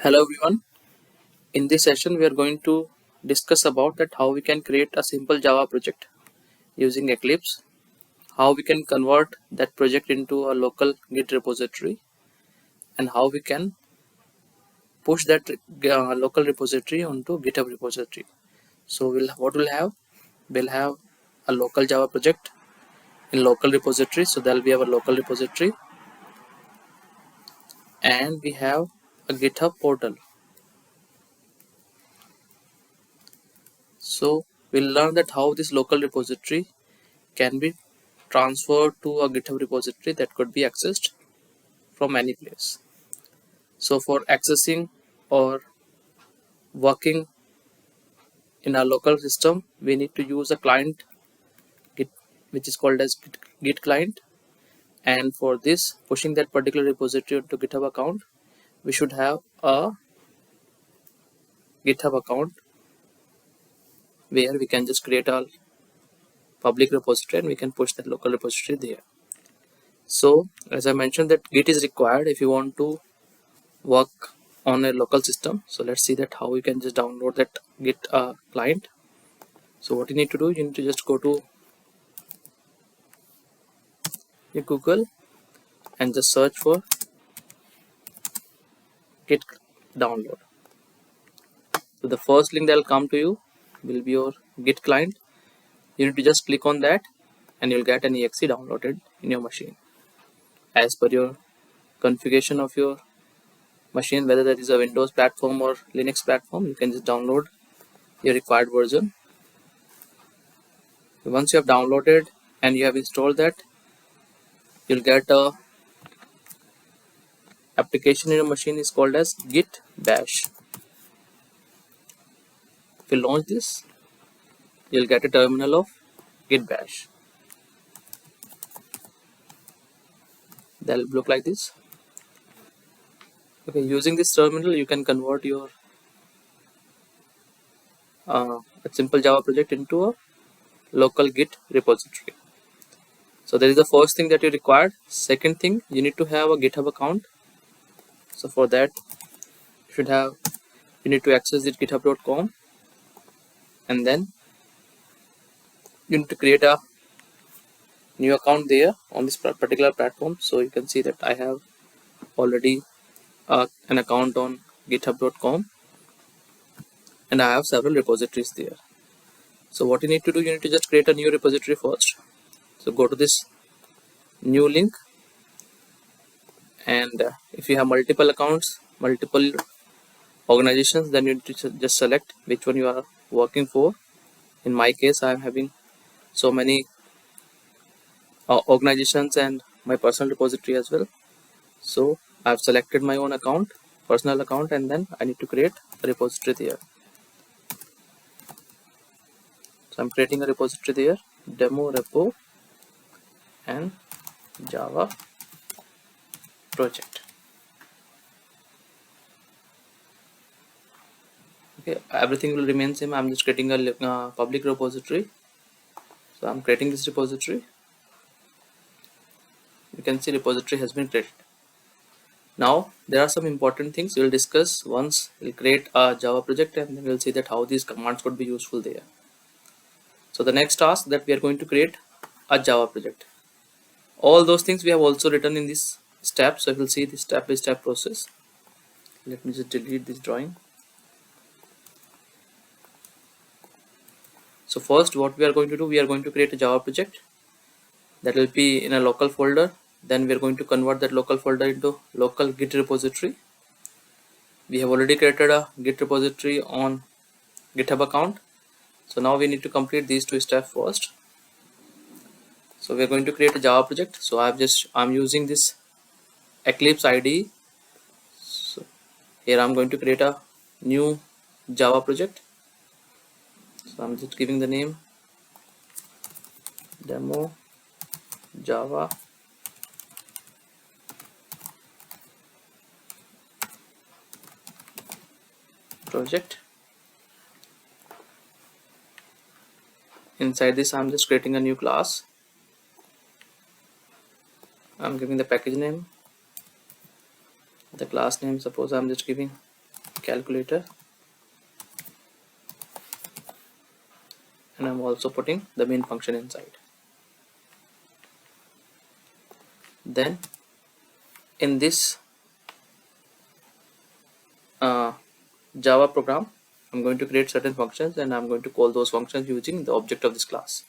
Hello everyone. In this session we are going to discuss about that how we can create a simple Java project using Eclipse, how we can convert that project into a local Git repository, and how we can push that local repository onto GitHub repository. So we'll have a local Java project in local repository. So that'll be our local repository, and we have a GitHub portal. So we'll learn that how this local repository can be transferred to a GitHub repository that could be accessed from any place. So for accessing or working in our local system, we need to use a client Git, which is called as Git client. And for this, pushing that particular repository to GitHub account, we should have a GitHub account where we can just create a public repository and we can push that local repository there. So as I mentioned, that Git is required if you want to work on a local system. So let's see that how we can just download that Git client. So what you need to do, you need to just go to your Google and just search for Git download. So the first link that will come to you will be your Git client. You need to just click on that and you'll get an exe downloaded in your machine as per your configuration of your machine, whether that is a Windows platform or Linux platform. You can just download your required version. Once you have downloaded and you have installed that, you'll get a application in your machine is called as Git Bash. If you launch this, you'll get a terminal of Git Bash. That'll look like this. Okay, using this terminal, you can convert your a simple Java project into a local Git repository. So that is the first thing that you required. Second thing, you need to have a GitHub account. So for that, you need to access it github.com, and then you need to create a new account there on this particular platform. So you can see that I have already an account on github.com and I have several repositories there. So what you need to do, you need to just create a new repository first. So go to this new link, and if you have multiple accounts, multiple organizations, then you need to just select which one you are working for. In my case, I am having so many organizations and my personal repository as well. So I've selected my own account, personal account, and then I need to create a repository there. So I'm creating a repository there, demo repo and Java project. Okay, everything will remain same. I'm just creating a public repository. So I'm creating this repository. You can see repository has been created. Now there are some important things we'll discuss once we'll create a Java project, and then we'll see that how these commands could be useful there. So the next task that we are going to create a Java project. All those things we have also written in this step. So we'll see the step-by-step process. Let me just delete this drawing. So first, what we are going to do, we are going to create a Java project that will be in a local folder. Then we are going to convert that local folder into local Git repository. We have already created a Git repository on GitHub account. So now we need to complete these two steps first. So we are going to create a Java project. So I'm using this Eclipse IDE. So here I'm going to create a new Java project. So I'm just giving the name demo Java project. Inside this, I'm just creating a new class. I'm giving the package name, the class name. Suppose I'm just giving calculator, and I'm also putting the main function inside. Then in this Java program, I'm going to create certain functions and I'm going to call those functions using the object of this class.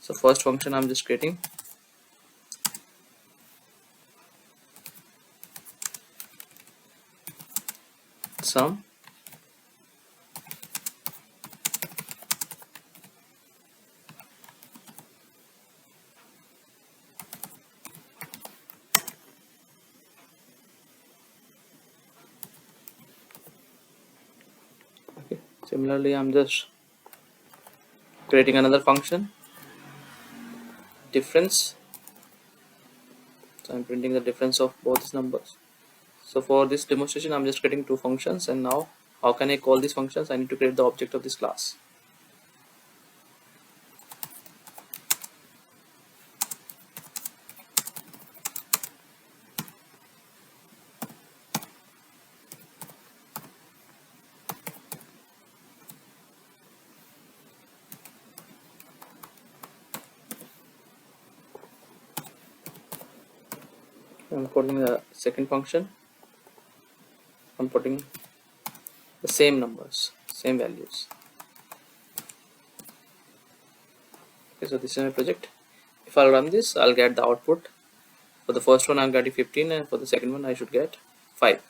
So first function I'm just creating sum, okay. Similarly, I'm just creating another function difference, so I'm printing the difference of both these numbers. So for this demonstration I'm just creating two functions, and now how can I call these functions? I need to create the object of this class. I'm calling the second function, I'm putting the same numbers, same values. Okay, so this is my project. If I'll run this, I'll get the output. For the first one I'm getting 15, and for the second one I should get 5.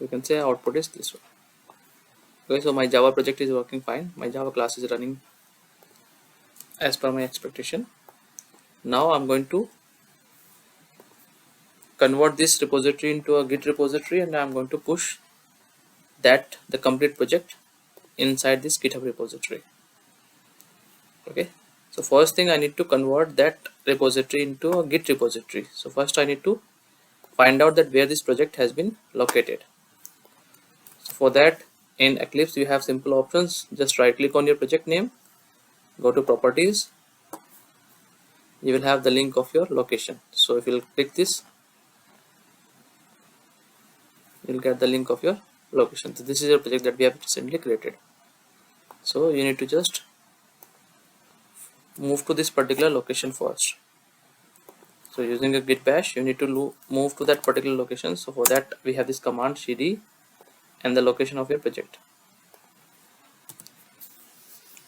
You can say output is this one. Okay, so my Java project is working fine. My Java class is running as per my expectation. Now I'm going to convert this repository into a Git repository, and I'm going to push the complete project inside this GitHub repository. Okay, so first thing I need to convert that repository into a Git repository. So first I need to find out that where this project has been located. So for that, in Eclipse you have simple options. Just right click on your project name, go to properties, you will have the link of your location. So if you'll click this, you'll get the link of your location. So this is your project that we have recently created. So you need to just move to this particular location first. So using a git bash, you need to move to that particular location. So for that we have this command cd and the location of your project.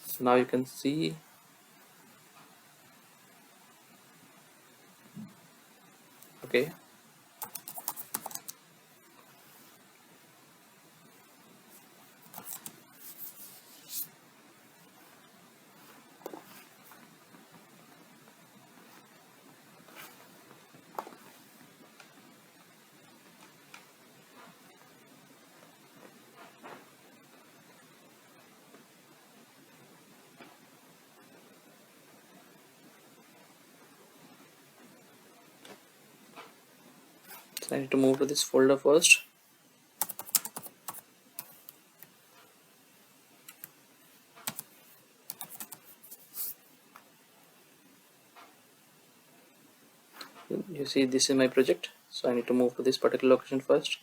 So now you can see, okay, so I need to move to this folder first. You see, this is my project, so I need to move to this particular location first.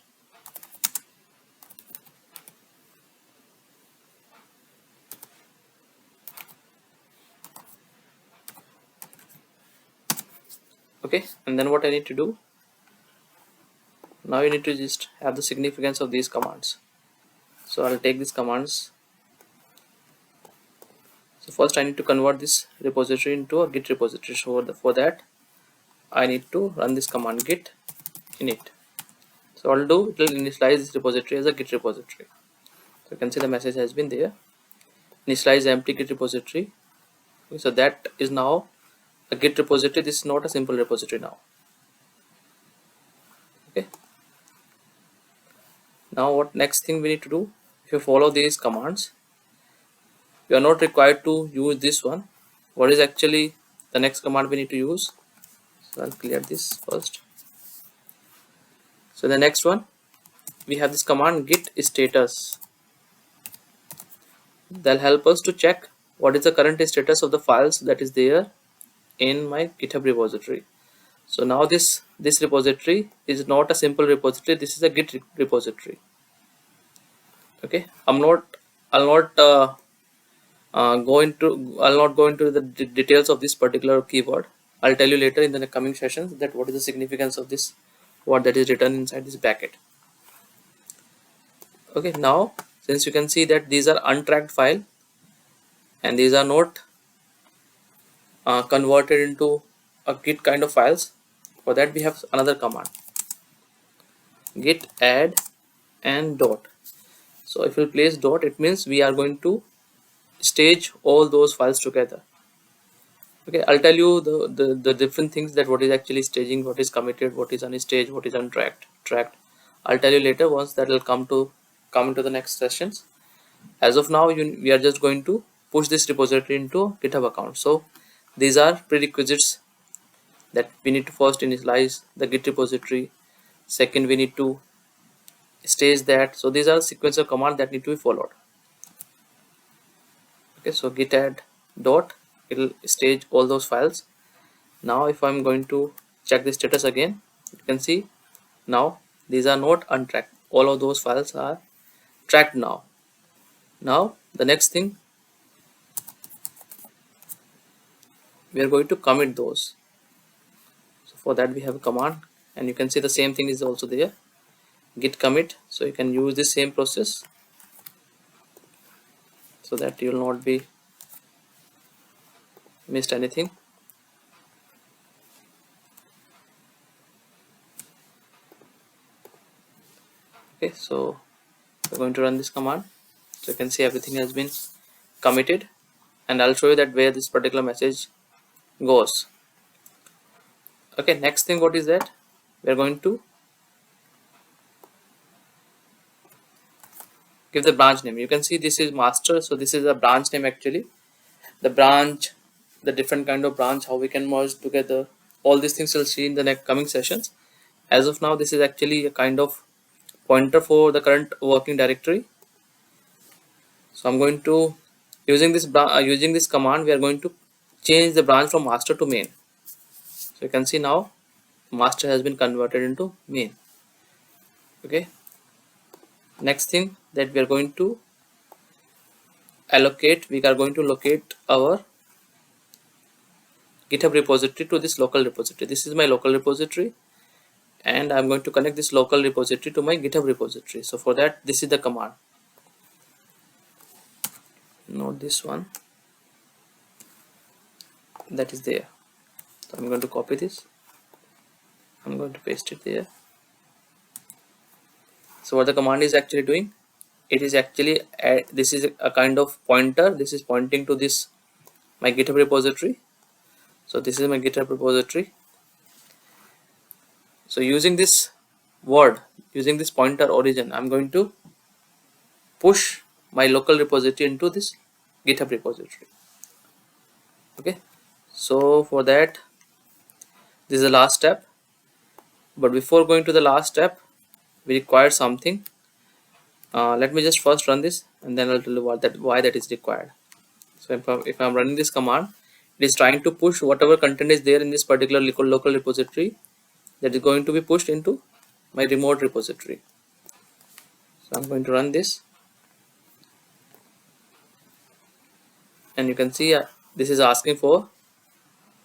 Okay, and then what I need to do, now you need to just have the significance of these commands. So I'll take these commands. So first I need to convert this repository into a Git repository. So for that I need to run this command git init. So I'll do, it will initialize this repository as a Git repository. So you can see the message has been there, initialize empty Git repository. Okay, so that is now a Git repository. This is not a simple repository now. Okay, now what next thing we need to do, if you follow these commands, you are not required to use this one. What is actually the next command we need to use? So I'll clear this first. So the next one, we have this command git status. That'll help us to check what is the current status of the files that is there in my GitHub repository. So now this repository is not a simple repository, this is a Git repository. Okay, I'll not I'll not go into the details of this particular keyword. I'll tell you later in the coming sessions that what is the significance of this, what that is written inside this bracket. Okay, now since you can see that these are untracked file and these are not converted into a Git kind of files, for that we have another command, git add and dot. So if we place dot, it means we are going to stage all those files together. Okay, I'll tell you the different things, that what is actually staging, what is committed, what is unstaged, what is untracked, tracked. I'll tell you later once that will come into the next sessions. As of now, we are just going to push this repository into GitHub account. So these are prerequisites, that we need to first initialize the Git repository. Second, we need to stage that. So these are sequence of commands that need to be followed. Okay, so git add dot, it will stage all those files. Now if I'm going to check the status again, you can see now these are not untracked, all of those files are tracked now. Now the next thing, we are going to commit those. So for that we have a command, and you can see the same thing is also there, git commit. So you can use the same process so that you will not be missed anything. Okay, so we're going to run this command. So you can see everything has been committed, and I'll show you that where this particular message goes. Okay, next thing, what is that? We're going to give the branch name. You can see this is master, so this is a branch name actually. The branch, the different kind of branch, how we can merge together, all these things we'll see in the next coming sessions. As of now, this is actually a kind of pointer for the current working directory. So I'm going to using this command, we are going to change the branch from master to main. So you can see now master has been converted into main. Okay, next thing that we are going to allocate, we are going to locate our GitHub repository to this local repository. This is my local repository, and I'm going to connect this local repository to my GitHub repository. So for that, this is the command. Not this one, that is there. So I'm going to copy this, I'm going to paste it there. So what the command is actually doing, it is actually this is a kind of pointer, this is pointing to this my GitHub repository. So this is my GitHub repository. So using this word, using this pointer origin, I'm going to push my local repository into this GitHub repository. Okay, so for that, this is the last step. But before going to the last step, we require something. Let me just first run this, and then I'll tell you why that is required. So if I'm running this command, it is trying to push whatever content is there in this particular local repository, that is going to be pushed into my remote repository. So I'm going to run this, and you can see this is asking for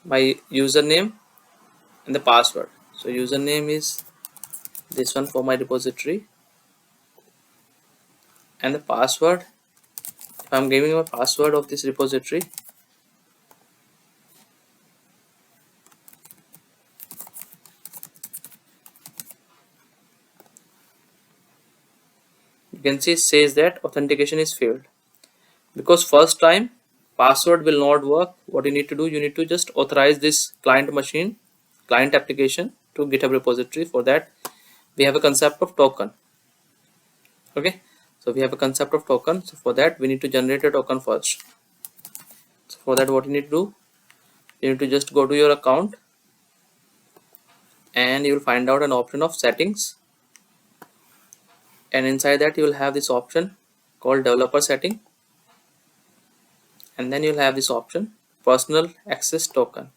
my username and the password. So username is this one for my repository, and the password, if I'm giving my password of this repository, you can see it says that authentication is failed, because first time password will not work. What you need to do, you need to just authorize this client application to GitHub repository. For that, we have a concept of token. Okay, so we have a concept of token. So for that, we need to generate a token first. So for that, what you need to do, you need to just go to your account, and you will find out an option of settings, and inside that you will have this option called developer setting, and then you'll have this option personal access token.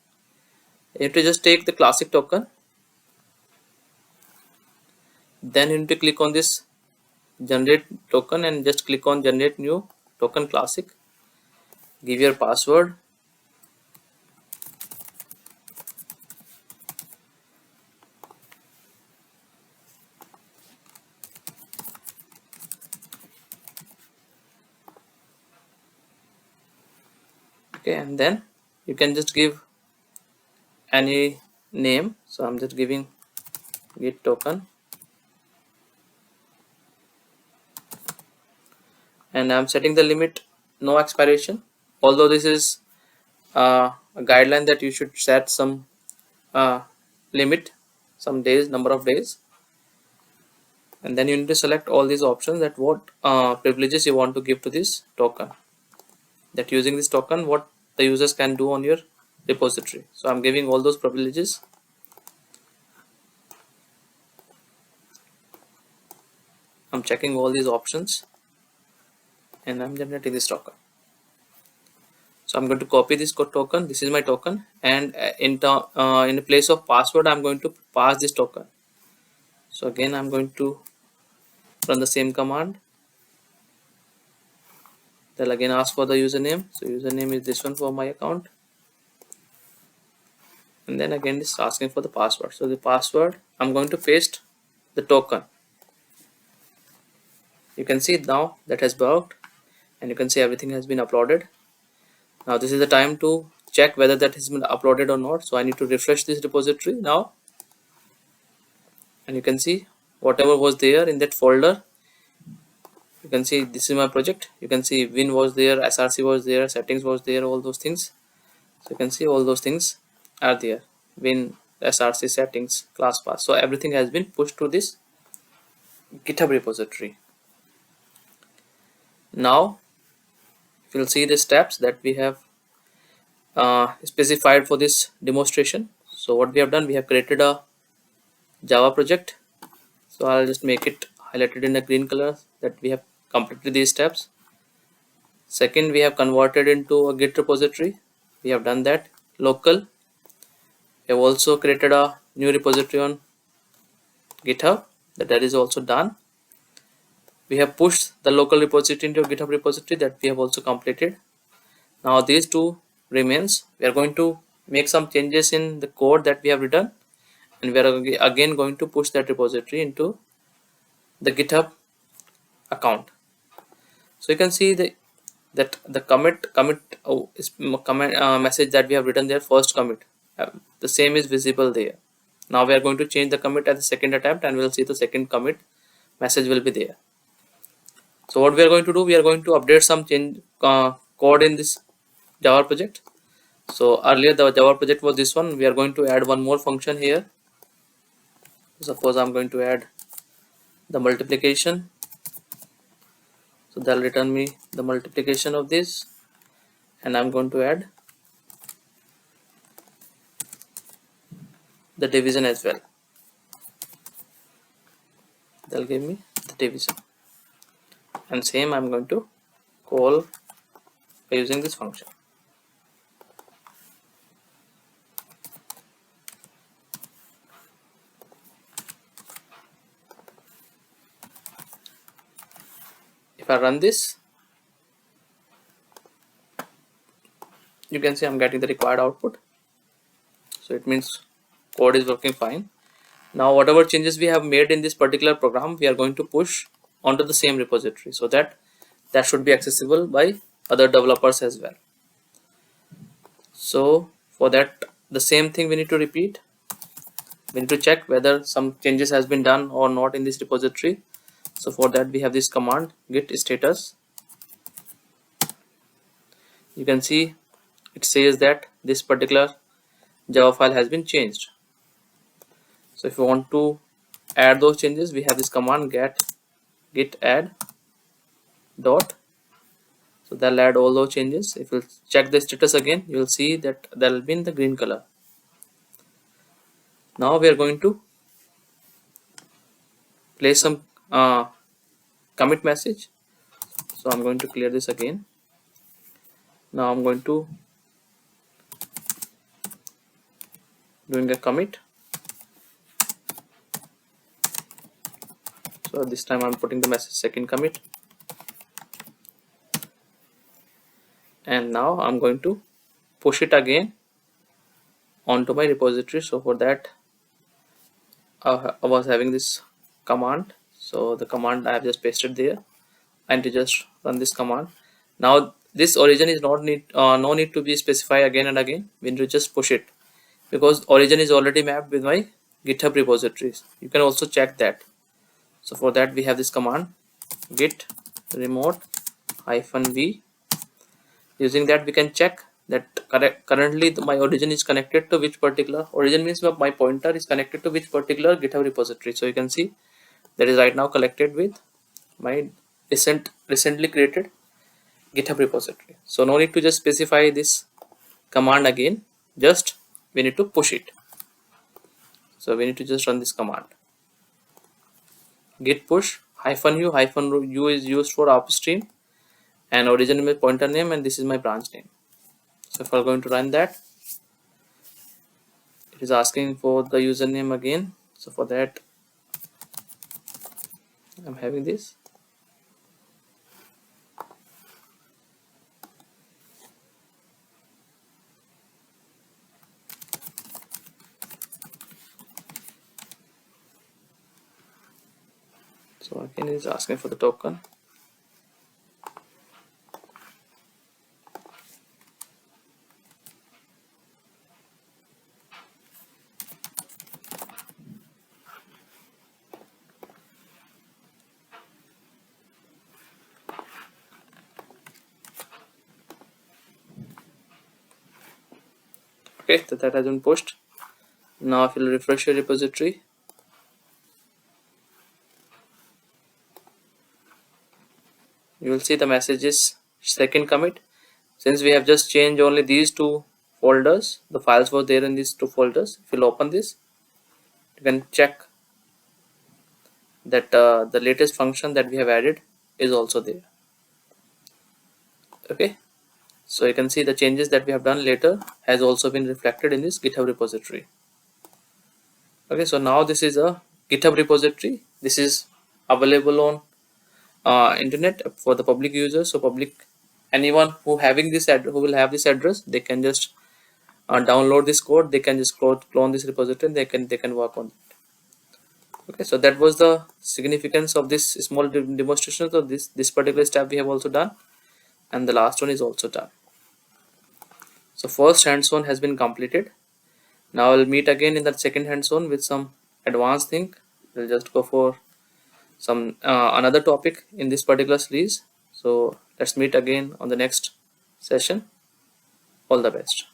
You have to just take the classic token, then you need to click on this generate token and just click on generate new token classic. Give your password. Okay, and then you can just give any name. So I'm just giving git token, and I'm setting the limit no expiration, although this is a guideline that you should set some limit, some days, number of days. And then you need to select all these options, that what privileges you want to give to this token, that using this token what the users can do on your repository. So I'm giving all those privileges. I'm checking all these options and I'm generating this token. So I'm going to copy this token. This is my token, and in the place of password I'm going to pass this token. So again I'm going to run the same command. They'll again ask for the username. So username is this one for my account, and then again it's asking for the password. So the password, I'm going to paste the token. You can see now that has worked, and you can see everything has been uploaded. Now this is the time to check whether that has been uploaded or not. So I need to refresh this repository now, and you can see whatever was there in that folder. You can see this is my project. You can see win was there, src was there, settings was there, all those things. So you can see all those things are there: win, src, settings, class path. So everything has been pushed to this GitHub repository. Now if you'll see the steps that we have specified for this demonstration. So what we have done, we have created a Java project. So I'll just make it highlighted in the green color that we have completed these steps. Second, we have converted into a Git repository. We have done that. Local. We have also created a new repository on GitHub. That is also done. We have pushed the local repository into a GitHub repository. That we have also completed. Now these two remains. We are going to make some changes in the code that we have written, and we are again going to push that repository into the GitHub account. So you can see that the commit comment message that we have written there, first commit, the same is visible there. Now we are going to change the commit at the second attempt, and we'll see the second commit message will be there. So what we are going to do, we are going to update some change code in this Java project. So earlier the Java project was this one. We are going to add one more function here. Suppose I'm going to add the multiplication. So that'll return me the multiplication of this, and I'm going to add the division as well. They'll give me the division, and same I'm going to call by using this function. If I run this, you can see I'm getting the required output. So it means code is working fine. Now whatever changes we have made in this particular program, we are going to push onto the same repository, so that should be accessible by other developers as well. So for that, the same thing we need to repeat. We need to check whether some changes has been done or not in this repository. So for that we have this command git status. You can see it says that this particular Java file has been changed. So if you want to add those changes, we have this command git add dot. So that'll add all those changes. If you check the status again, you will see that that will be in the green color. Now we are going to place some commit message. So I'm going to clear this again. Now I'm going to doing a commit. So this time I'm putting the message second commit, and now I'm going to push it again onto my repository. So for that I was having this command, so the command I have just pasted there, and to just run this command. Now this origin is not need no need to be specified again and again. We need to just push it, because origin is already mapped with my GitHub repositories. You can also check that. So for that we have this command git remote -v. Using that we can check that currently my origin is connected to which particular origin, means my pointer is connected to which particular GitHub repository. So you can see that is right now collected with my recently created GitHub repository. So no need to just specify this command again, just we need to push it. So we need to just run this command git push -u is used for upstream, and origin is my pointer name, and this is my branch name. So if I'm going to run that, it is asking for the username again. So for that I'm having this. So again it is asking for the token. Okay, so that has been pushed. Now if you refresh your repository, you will see the message is second commit. Since we have just changed only these two folders, the files were there in these two folders. If you'll open this, you can check that the latest function that we have added is also there. Okay, so you can see the changes that we have done later has also been reflected in this GitHub repository. Okay, so now this is a GitHub repository. This is available on internet for the public users. So public, anyone who having this who will have this address, they can just download this code. They can just clone this repository, and they can work on it. Okay, so that was the significance of this small demonstration. So this particular step we have also done, and the last one is also done. So first hands-on has been completed. Now we'll meet again in the second hands-on with some advanced thing. We'll just go for some another topic in this particular series. So let's meet again on the next session. All the best.